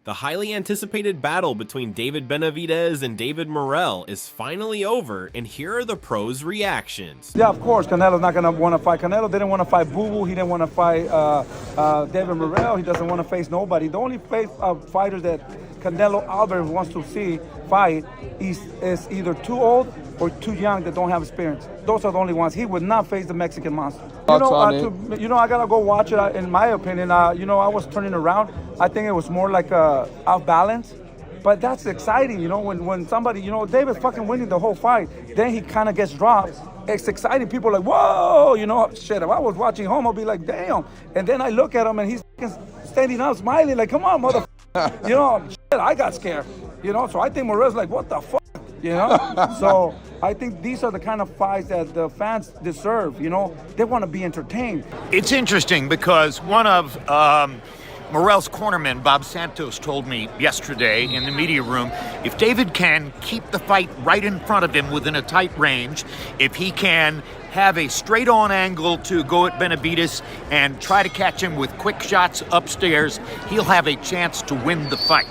The highly anticipated battle between David Benavidez and David Morrell is finally over, and here are the pros' reactions. Yeah, of course, Canelo's not going to want to fight. Canelo didn't want to fight Boo Boo. He didn't want to fight David Morrell. He doesn't want to face nobody. The only fighters that Canelo Alvarez wants to see fight is either too old or too young that don't have experience. Those are the only ones. He would not face the Mexican monster. I gotta go watch it. In my opinion, I was turning around. I think it was more like off balance. But that's exciting, when somebody, David's fucking winning the whole fight. Then he kind of gets dropped. It's exciting. People are like, whoa, shit. If I was watching home, I'd be like, damn. And then I look at him and he's standing up, smiling, like, come on, motherfucker. Shit, I got scared. So I think Morrell's like, what the fuck? So I think these are the kind of fights that the fans deserve. They want to be entertained. It's interesting because one of Morrell's cornermen, Bob Santos, told me yesterday in the media room, if David can keep the fight right in front of him within a tight range, if he can have a straight-on angle to go at Benavidez and try to catch him with quick shots upstairs, he'll have a chance to win the fight.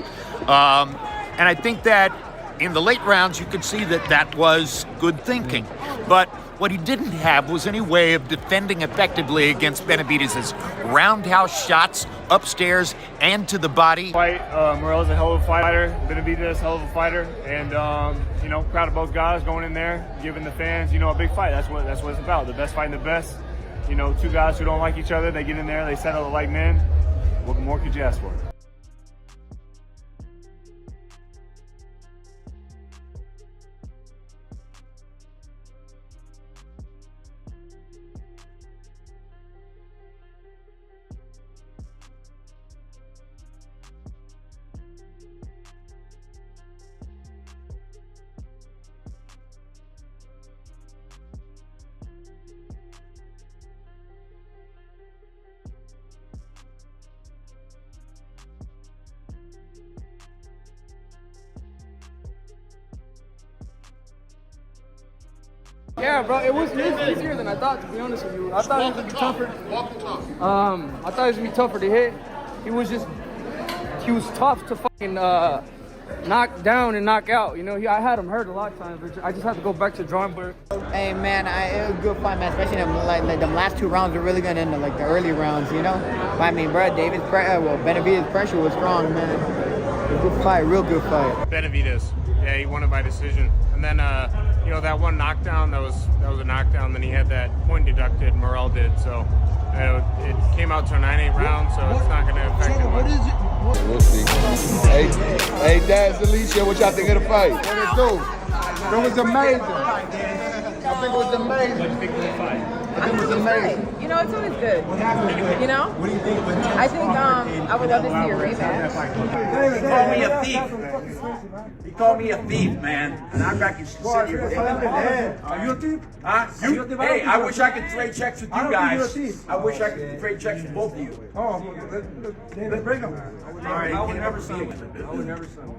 And I think that in the late rounds, you could see that was good thinking. But what he didn't have was any way of defending effectively against Benavidez's roundhouse shots upstairs and to the body. Morrell's a hell of a fighter, Benavidez hell of a fighter, and proud of both guys going in there, giving the fans, a big fight. That's what it's about. The best fighting the best. Two guys who don't like each other, they get in there, they settle it like men. What more could you ask for? Yeah, bro, it was easier than I thought, to be honest with you. I thought it was gonna be tougher. I thought it was gonna be tougher to hit. He was tough to fucking knock down and knock out. I had him hurt a lot of times, but I just had to go back to the drawing board. Hey man, it was a good fight, man. Especially like the last two rounds were really good in the early rounds, But I mean, bro, Benavidez's pressure was strong, man. A good fight, real good fight. Benavidez, yeah, he won it by decision. And then that one knockdown, that was a knockdown. Then he had that point deducted, Morrell did. So it came out to a 9-8 round, so it's not going to affect him much. We'll see. Hey, Daz, Alicia, what y'all think of the fight? What it do? It was amazing. I think it was amazing. What do you think of the fight? I think it was amazing. It's always good. What do you think? I think I would love to see a rematch. He called me a thief. He called me a thief, man. And I'm back in city. Are you a thief? Huh? Hey, I wish I could trade checks with you guys. I wish I could trade checks with both of you. Oh, let's break them. All right. I would never sell him. I would never sell him.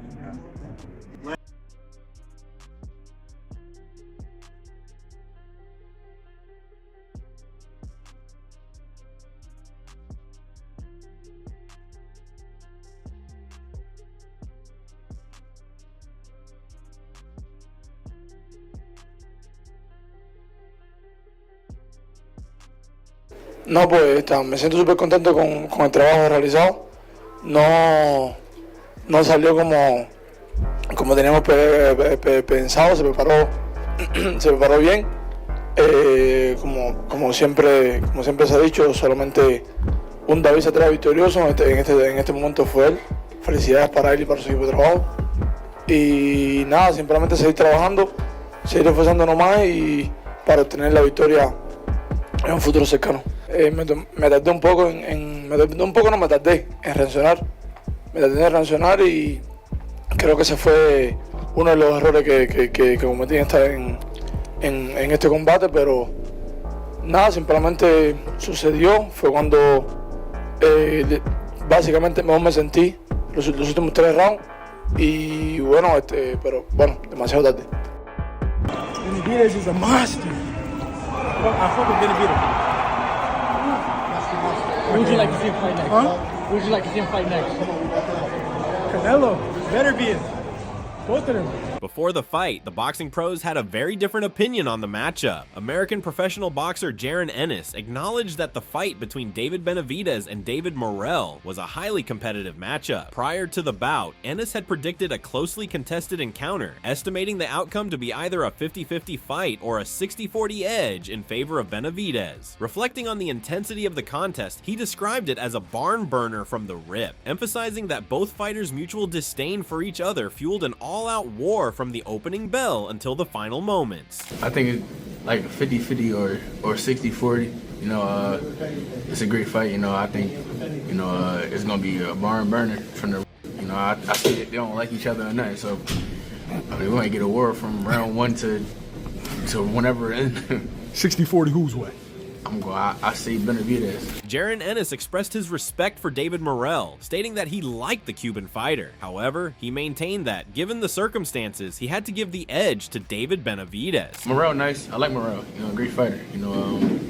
No, pues me siento súper contento con el trabajo realizado. No salió como teníamos pensado, se preparó bien. Como siempre se ha dicho, solamente un David se trae victorioso. En este momento fue él. Felicidades para él y para su equipo de trabajo. Y nada, simplemente seguir trabajando, seguir esforzándonos más y para obtener la victoria en un futuro cercano. Me tardé un poco me tardé en reaccionar. Me tardé en reaccionar y creo que ese fue uno de los errores que cometí en este combate, pero nada, simplemente sucedió. Fue cuando básicamente mejor me sentí los últimos 3 rounds y pero demasiado tarde. Benavidez is a monster. I fuck with Benavidez. Who would you like to see him fight next? Huh? Who would you like to see him fight next? Canelo, Benavidez, both of them. Before the fight, the boxing pros had a very different opinion on the matchup. American professional boxer Jaron Ennis acknowledged that the fight between David Benavidez and David Morrell was a highly competitive matchup. Prior to the bout, Ennis had predicted a closely contested encounter, estimating the outcome to be either a 50-50 fight or a 60-40 edge in favor of Benavidez. Reflecting on the intensity of the contest, he described it as a barn burner from the rip, emphasizing that both fighters' mutual disdain for each other fueled an all-out war from the opening bell until the final moments. I think it's like a 50-50 or 60-40. You know, it's a great fight. You know, I think, you know, it's gonna be a barn burner from the. You know, I see that they don't like each other or nothing. So we're gonna get a war from round 1 to whenever it ends. 60-40 whose way? I say Benavidez. Jaron Ennis expressed his respect for David Morrell, stating that he liked the Cuban fighter. However, he maintained that, given the circumstances, he had to give the edge to David Benavidez. Morrell, nice. I like Morrell. You know, great fighter. You know,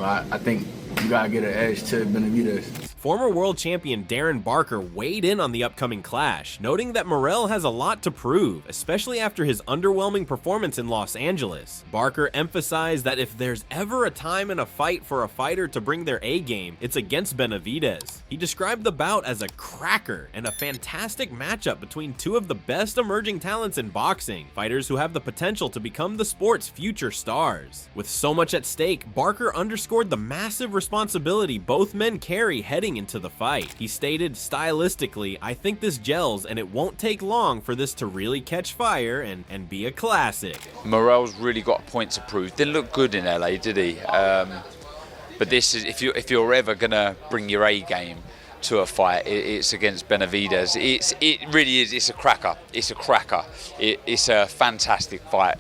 I think you gotta get an edge to Benavidez. Former world champion Darren Barker weighed in on the upcoming clash, noting that Morrell has a lot to prove, especially after his underwhelming performance in Los Angeles. Barker emphasized that if there's ever a time in a fight for a fighter to bring their A-game, it's against Benavidez. He described the bout as a cracker and a fantastic matchup between two of the best emerging talents in boxing, fighters who have the potential to become the sport's future stars. With so much at stake, Barker underscored the massive responsibility both men carry heading into the fight. He stated, stylistically, I think this gels and it won't take long for this to really catch fire and be a classic. Morrell's really got a point to prove. Didn't look good in LA, did he? But this is, if you're ever gonna bring your A game to a fight, it's against Benavidez. It really is. It's a cracker. It's a cracker. It's a fantastic fight.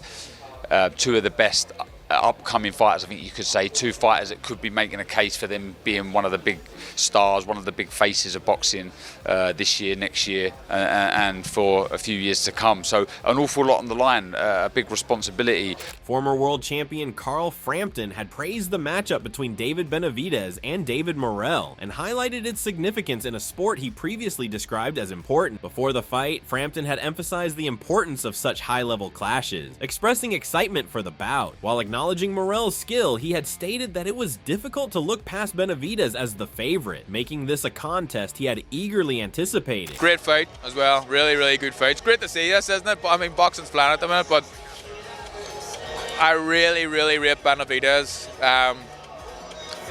Two of the best upcoming fighters, I think you could say, two fighters that could be making a case for them being one of the big stars, one of the big faces of boxing this year, next year, and for a few years to come. So an awful lot on the line, a big responsibility. Former world champion Carl Frampton had praised the matchup between David Benavidez and David Morrell and highlighted its significance in a sport he previously described as important. Before the fight, Frampton had emphasized the importance of such high-level clashes, expressing excitement for the bout. While acknowledging Morrell's skill, he had stated that it was difficult to look past Benavidez as the favorite, making this a contest he had eagerly anticipated. Great fight as well, really, really good fight. It's great to see this, isn't it? I mean, boxing's flat at the minute, but I really, really rate Benavidez.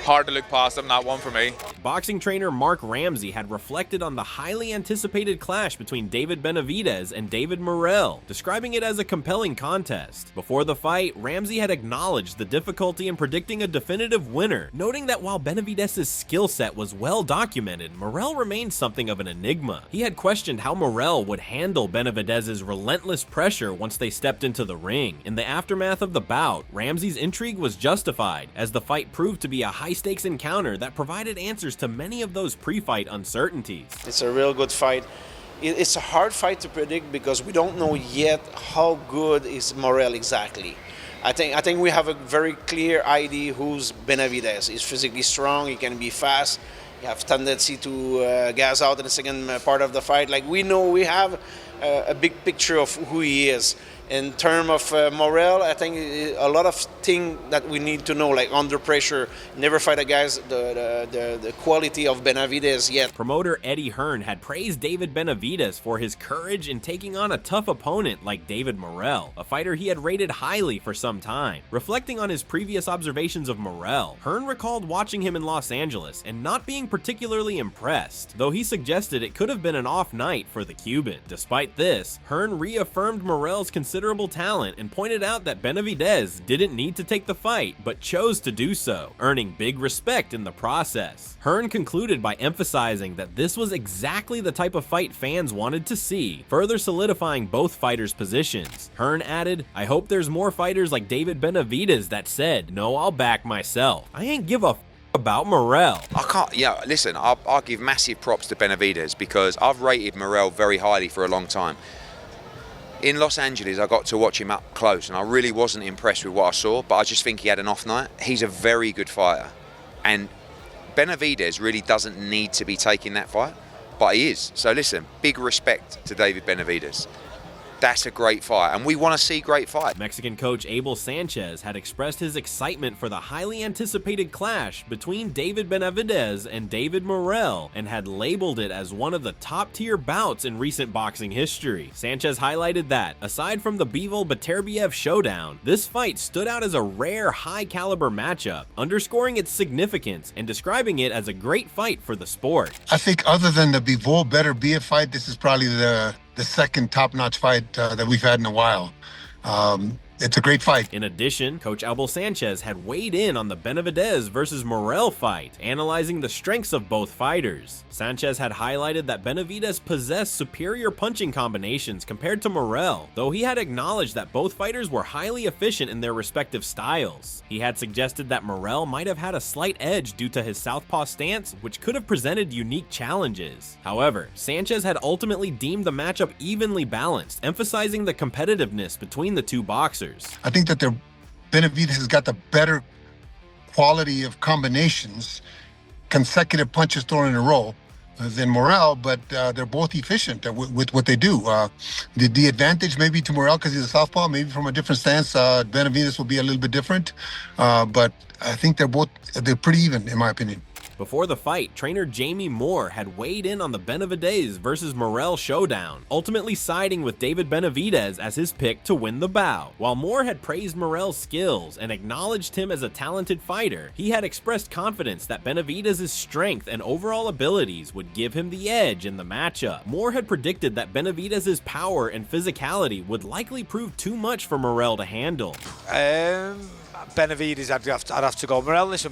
Hard to look past him, not one for me. Boxing trainer Mark Ramsey had reflected on the highly anticipated clash between David Benavidez and David Morrell, describing it as a compelling contest. Before the fight, Ramsey had acknowledged the difficulty in predicting a definitive winner, noting that while Benavidez's skill set was well documented, Morrell remained something of an enigma. He had questioned how Morrell would handle Benavidez's relentless pressure once they stepped into the ring. In the aftermath of the bout, Ramsey's intrigue was justified, as the fight proved to be a high-stakes encounter that provided answers to many of those pre-fight uncertainties. It's a real good fight. It's a hard fight to predict because we don't know yet how good is Morrell exactly. I think we have a very clear idea who's Benavidez. He's physically strong, he can be fast, he have tendency to gas out in the second part of the fight. Like, we know we have a big picture of who he is. In terms of Morrell, I think a lot of things that we need to know, like under pressure, never fight against the quality of Benavidez yet. Promoter Eddie Hearn had praised David Benavidez for his courage in taking on a tough opponent like David Morrell, a fighter he had rated highly for some time. Reflecting on his previous observations of Morrell, Hearn recalled watching him in Los Angeles and not being particularly impressed, though he suggested it could have been an off night for the Cuban. Despite this, Hearn reaffirmed Morrell's considerable talent and pointed out that Benavidez didn't need to take the fight, but chose to do so, earning big respect in the process. Hearn concluded by emphasizing that this was exactly the type of fight fans wanted to see, further solidifying both fighters' positions. Hearn added, I hope there's more fighters like David Benavidez that said, no, I'll back myself. I ain't give a about Morrell. I can't, yeah, listen, I'll give massive props to Benavidez because I've rated Morrell very highly for a long time. In Los Angeles, I got to watch him up close, and I really wasn't impressed with what I saw, but I just think he had an off night. He's a very good fighter, and Benavidez really doesn't need to be taking that fight but he is. So listen, big respect to David Benavidez. That's a great fight, and we want to see great fights. Mexican coach Abel Sanchez had expressed his excitement for the highly anticipated clash between David Benavidez and David Morrell, and had labeled it as one of the top-tier bouts in recent boxing history. Sanchez highlighted that, aside from the Bivol-Beterbiev showdown, this fight stood out as a rare, high-caliber matchup, underscoring its significance and describing it as a great fight for the sport. I think other than the Bivol-Beterbiev fight, this is probably the second top-notch fight that we've had in a while. It's a great fight. In addition, Coach Abel Sanchez had weighed in on the Benavidez versus Morrell fight, analyzing the strengths of both fighters. Sanchez had highlighted that Benavidez possessed superior punching combinations compared to Morrell, though he had acknowledged that both fighters were highly efficient in their respective styles. He had suggested that Morrell might have had a slight edge due to his southpaw stance, which could have presented unique challenges. However, Sanchez had ultimately deemed the matchup evenly balanced, emphasizing the competitiveness between the two boxers. I think that Benavidez has got the better quality of combinations, consecutive punches thrown in a row, than Morrell, but they're both efficient with what they do. The advantage maybe to Morrell because he's a southpaw, maybe from a different stance. Benavidez will be a little bit different, but I think they're pretty even in my opinion. Before the fight, trainer Jamie Moore had weighed in on the Benavidez versus Morrell showdown, ultimately siding with David Benavidez as his pick to win the bout. While Moore had praised Morrell's skills and acknowledged him as a talented fighter, he had expressed confidence that Benavidez's strength and overall abilities would give him the edge in the matchup. Moore had predicted that Benavidez's power and physicality would likely prove too much for Morrell to handle. Benavidez, I'd have to go. Morrell, listen,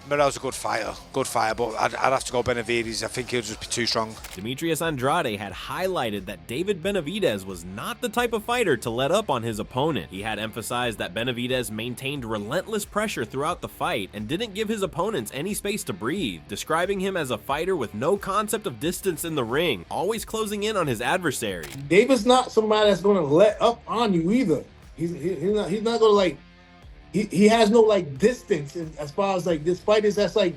Morrell's a good fighter, but I'd have to go Benavidez. I think he'll just be too strong. Demetrius Andrade had highlighted that David Benavidez was not the type of fighter to let up on his opponent. He had emphasized that Benavidez maintained relentless pressure throughout the fight and didn't give his opponents any space to breathe, describing him as a fighter with no concept of distance in the ring, always closing in on his adversary. David's not somebody that's going to let up on you either. He's not going to like. He has no like distance as far as like this fight is. That's like,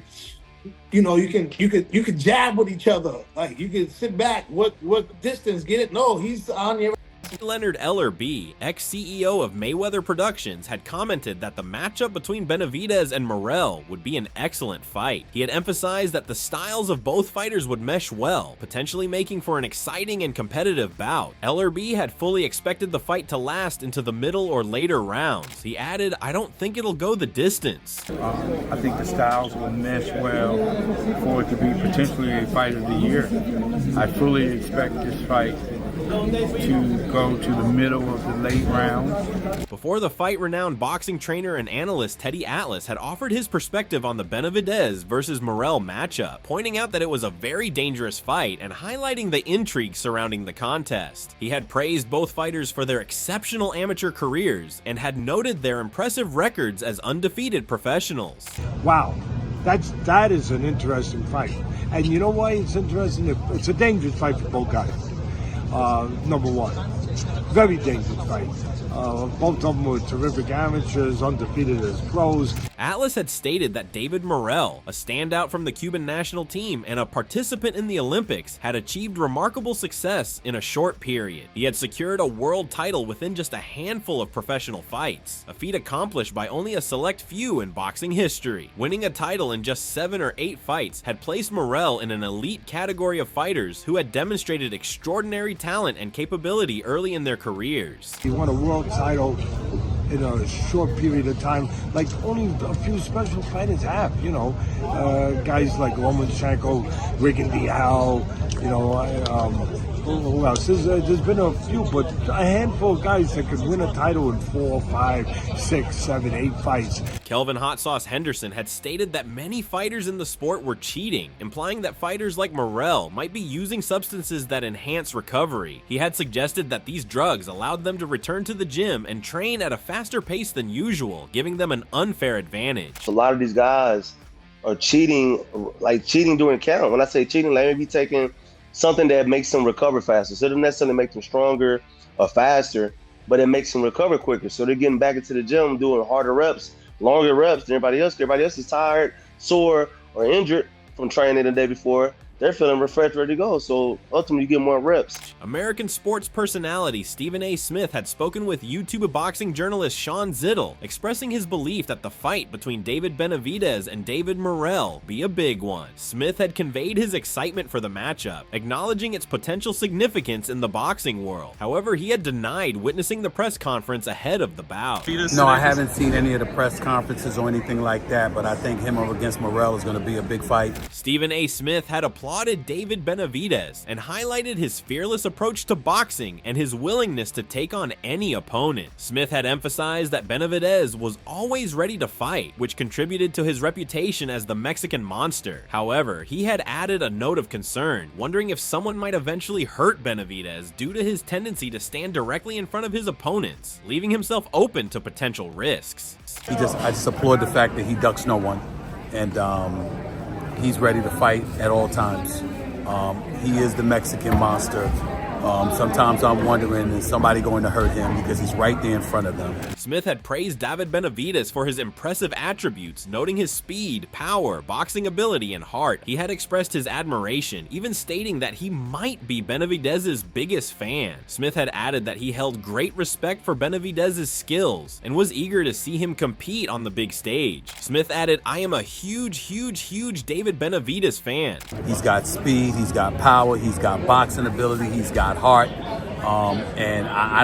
you can jab with each other. Like you can sit back. What distance? Get it? No, he's on your. Leonard LRB, ex-CEO of Mayweather Productions, had commented that the matchup between Benavidez and Morrell would be an excellent fight. He had emphasized that the styles of both fighters would mesh well, potentially making for an exciting and competitive bout. LRB had fully expected the fight to last into the middle or later rounds. He added, "I don't think it'll go the distance." I think the styles will mesh well for it to be potentially a fight of the year. I fully expect this fight to go to the middle of the late rounds. Before the fight, renowned boxing trainer and analyst Teddy Atlas had offered his perspective on the Benavidez versus Morrell matchup, pointing out that it was a very dangerous fight and highlighting the intrigue surrounding the contest. He had praised both fighters for their exceptional amateur careers and had noted their impressive records as undefeated professionals. Wow, that is an interesting fight. And you know why it's interesting? It's a dangerous fight for both guys. Number one, very dangerous fight. Both of them were terrific amateurs, undefeated as pros. Atlas had stated that David Morrell, a standout from the Cuban national team and a participant in the Olympics, had achieved remarkable success in a short period. He had secured a world title within just a handful of professional fights, a feat accomplished by only a select few in boxing history. Winning a title in just 7 or 8 fights had placed Morrell in an elite category of fighters who had demonstrated extraordinary talent and capability early in their careers. He won a world title in a short period of time, like only a few special fighters have, guys like Lomachenko, Rigondeaux, who else? There's been a few, but a handful of guys that could win a title in 4, 5, 6, 7, 8 fights. Kelvin Hot Sauce Henderson had stated that many fighters in the sport were cheating, implying that fighters like Morrell might be using substances that enhance recovery. He had suggested that these drugs allowed them to return to the gym and train at a faster pace than usual, giving them an unfair advantage. A lot of these guys are cheating during count. When I say cheating, like maybe taking something that makes them recover faster. So it doesn't necessarily make them stronger or faster, but it makes them recover quicker. So they're getting back into the gym, doing harder reps, longer reps than everybody else. Everybody else is tired, sore, or injured from training the day before. they're feeling refreshed, ready to go. So ultimately, you get more reps. American sports personality Stephen A. Smith had spoken with YouTube boxing journalist Sean Zittel, expressing his belief that the fight between David Benavidez and David Morrell be a big one. Smith had conveyed his excitement for the matchup, acknowledging its potential significance in the boxing world. However, he had denied witnessing the press conference ahead of the bout. No, I haven't seen any of the press conferences or anything like that, but I think him over against Morrell is going to be a big fight. Stephen A. Smith had applauded David Benavidez and highlighted his fearless approach to boxing and his willingness to take on any opponent. Smith had emphasized that Benavidez was always ready to fight, which contributed to his reputation as the Mexican monster. However, he had added a note of concern, wondering if someone might eventually hurt Benavidez due to his tendency to stand directly in front of his opponents, leaving himself open to potential risks. I just applaud the fact that he ducks no one, and he's ready to fight at all times. He is the Mexican monster. Sometimes I'm wondering, is somebody going to hurt him because he's right there in front of them. Smith had praised David Benavidez for his impressive attributes, noting his speed, power, boxing ability, and heart. He had expressed his admiration, even stating that he might be Benavidez's biggest fan. Smith had added that he held great respect for Benavidez's skills and was eager to see him compete on the big stage. Smith added, "I am a huge David Benavidez fan." He's got speed, he's got power, he's got boxing ability, he's got heart, and I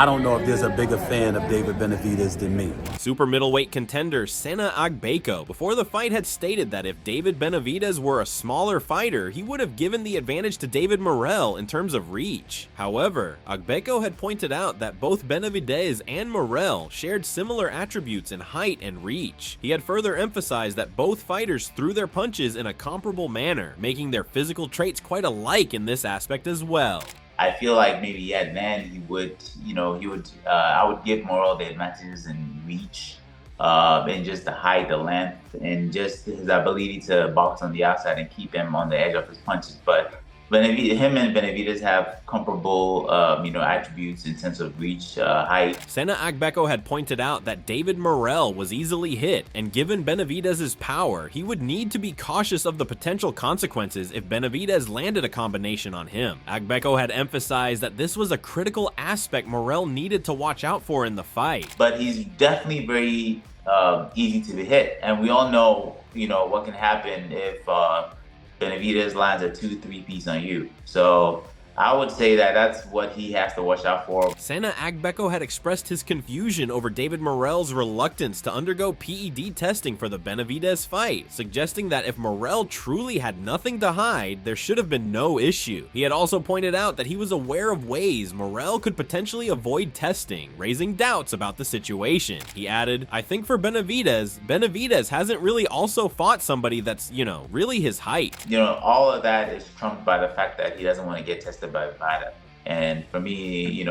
don't know if there's a bigger fan of David Benavidez than me. Super middleweight contender Sena Agbeko before the fight had stated that if David Benavidez were a smaller fighter, he would have given the advantage to David Morrell in terms of reach. However, Agbeko had pointed out that both Benavidez and Morrell shared similar attributes in height and reach. He had further emphasized that both fighters threw their punches in a comparable manner, making their physical traits quite alike in this aspect as well. I feel like maybe at man he would, I would give Morrell the advantages in reach, and just the height, the length, and just his ability to box on the outside and keep him on the edge of his punches. But him and Benavidez have comparable, attributes in terms of reach, height. Sena Agbeko had pointed out that David Morrell was easily hit, and given Benavidez's power, he would need to be cautious of the potential consequences if Benavidez landed a combination on him. Agbeko had emphasized that this was a critical aspect Morrell needed to watch out for in the fight. But he's definitely very easy to be hit, and we all know, what can happen if Benavidez lands a 2-3 piece on you. So I would say that that's what he has to watch out for. Sena Agbeko had expressed his confusion over David Morrell's reluctance to undergo PED testing for the Benavidez fight, suggesting that if Morrell truly had nothing to hide, there should have been no issue. He had also pointed out that he was aware of ways Morrell could potentially avoid testing, raising doubts about the situation. He added, "I think for Benavidez hasn't really also fought somebody that's, really his height." All of that is trumped by the fact that he doesn't want to get tested by VADA. And for me,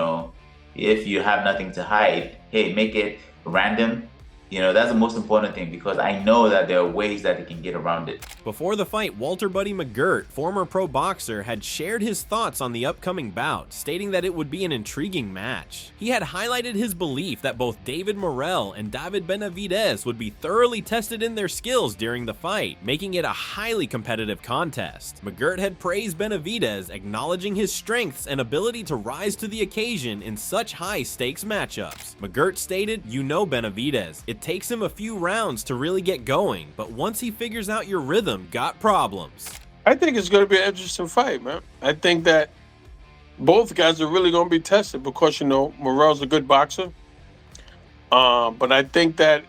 if you have nothing to hide, hey, make it random. That's the most important thing, because I know that there are ways that they can get around it. Before the fight, Walter Buddy McGirt, former pro boxer, had shared his thoughts on the upcoming bout, stating that it would be an intriguing match. He had highlighted his belief that both David Morrell and David Benavidez would be thoroughly tested in their skills during the fight, making it a highly competitive contest. McGirt had praised Benavidez, acknowledging his strengths and ability to rise to the occasion in such high-stakes matchups. McGirt stated, Benavidez, it takes him a few rounds to really get going, but once he figures out your rhythm, got problems. I think it's going to be an interesting fight, man. I think that both guys are really going to be tested because, Morrell's a good boxer. But I think that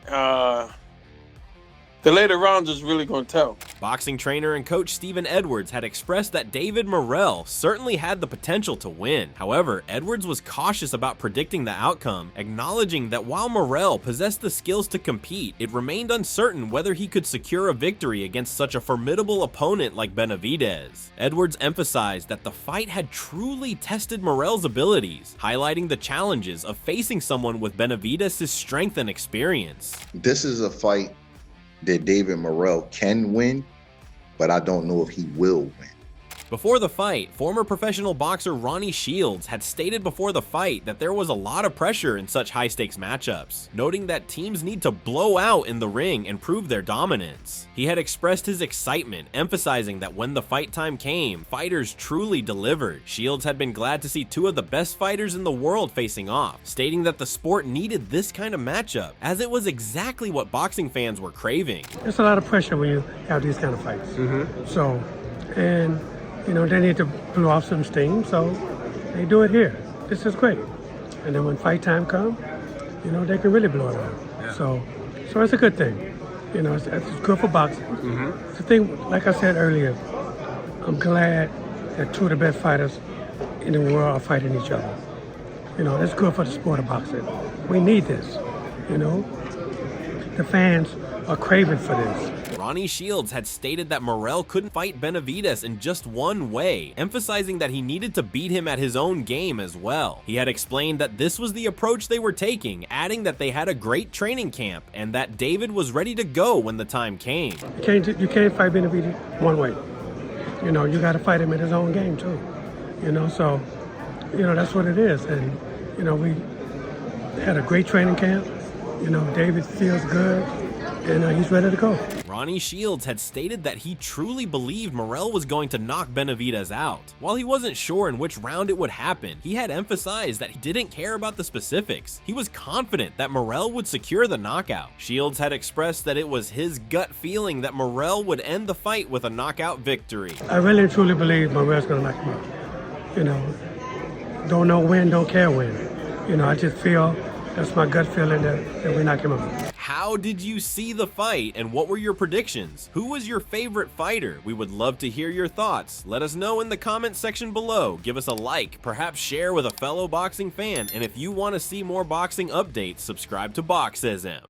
the later rounds is really going to tell. Boxing trainer and coach Stephen Edwards had expressed that David Morrell certainly had the potential to win. However, Edwards was cautious about predicting the outcome, acknowledging that while Morrell possessed the skills to compete, it remained uncertain whether he could secure a victory against such a formidable opponent like Benavidez. Edwards emphasized that the fight had truly tested Morrell's abilities, highlighting the challenges of facing someone with Benavidez's strength and experience. This is a fight that David Morrell can win, but I don't know if he will win. Before the fight, former professional boxer Ronnie Shields had stated before the fight that there was a lot of pressure in such high-stakes matchups, noting that teams need to blow out in the ring and prove their dominance. He had expressed his excitement, emphasizing that when the fight time came, fighters truly delivered. Shields had been glad to see two of the best fighters in the world facing off, stating that the sport needed this kind of matchup, as it was exactly what boxing fans were craving. There's a lot of pressure when you have these kind of fights. So, and you know, they need to blow off some steam, so they do it here. This is great. And then when fight time comes, you know, they can really blow it off. So it's a good thing. You know, it's good for boxing. It's a thing, like I said earlier, I'm glad that two of the best fighters in the world are fighting each other. You know, that's good for the sport of boxing. We need this, you know. The fans are craving for this. Ronnie Shields had stated that Morrell couldn't fight Benavidez in just one way, emphasizing that he needed to beat him at his own game as well. He had explained that this was the approach they were taking, adding that they had a great training camp and that David was ready to go when the time came. You can't fight Benavidez one way. You know, you got to fight him at his own game too. You know, so, you know, that's what it is. And, you know, we had a great training camp. You know, David feels good, and he's ready to go. Ronnie Shields had stated that he truly believed Morrell was going to knock Benavidez out. While he wasn't sure in which round it would happen, he had emphasized that he didn't care about the specifics. He was confident that Morrell would secure the knockout. Shields had expressed that it was his gut feeling that Morrell would end the fight with a knockout victory. I really and truly believe Morrell's going to knock him out. You know, don't know when, don't care when. You know, I just feel, that's my gut feeling that we knock him out. How did you see the fight and what were your predictions? Who was your favorite fighter? We would love to hear your thoughts. Let us know in the comments section below. Give us a like, perhaps share with a fellow boxing fan, and if you want to see more boxing updates, subscribe to BoxSM.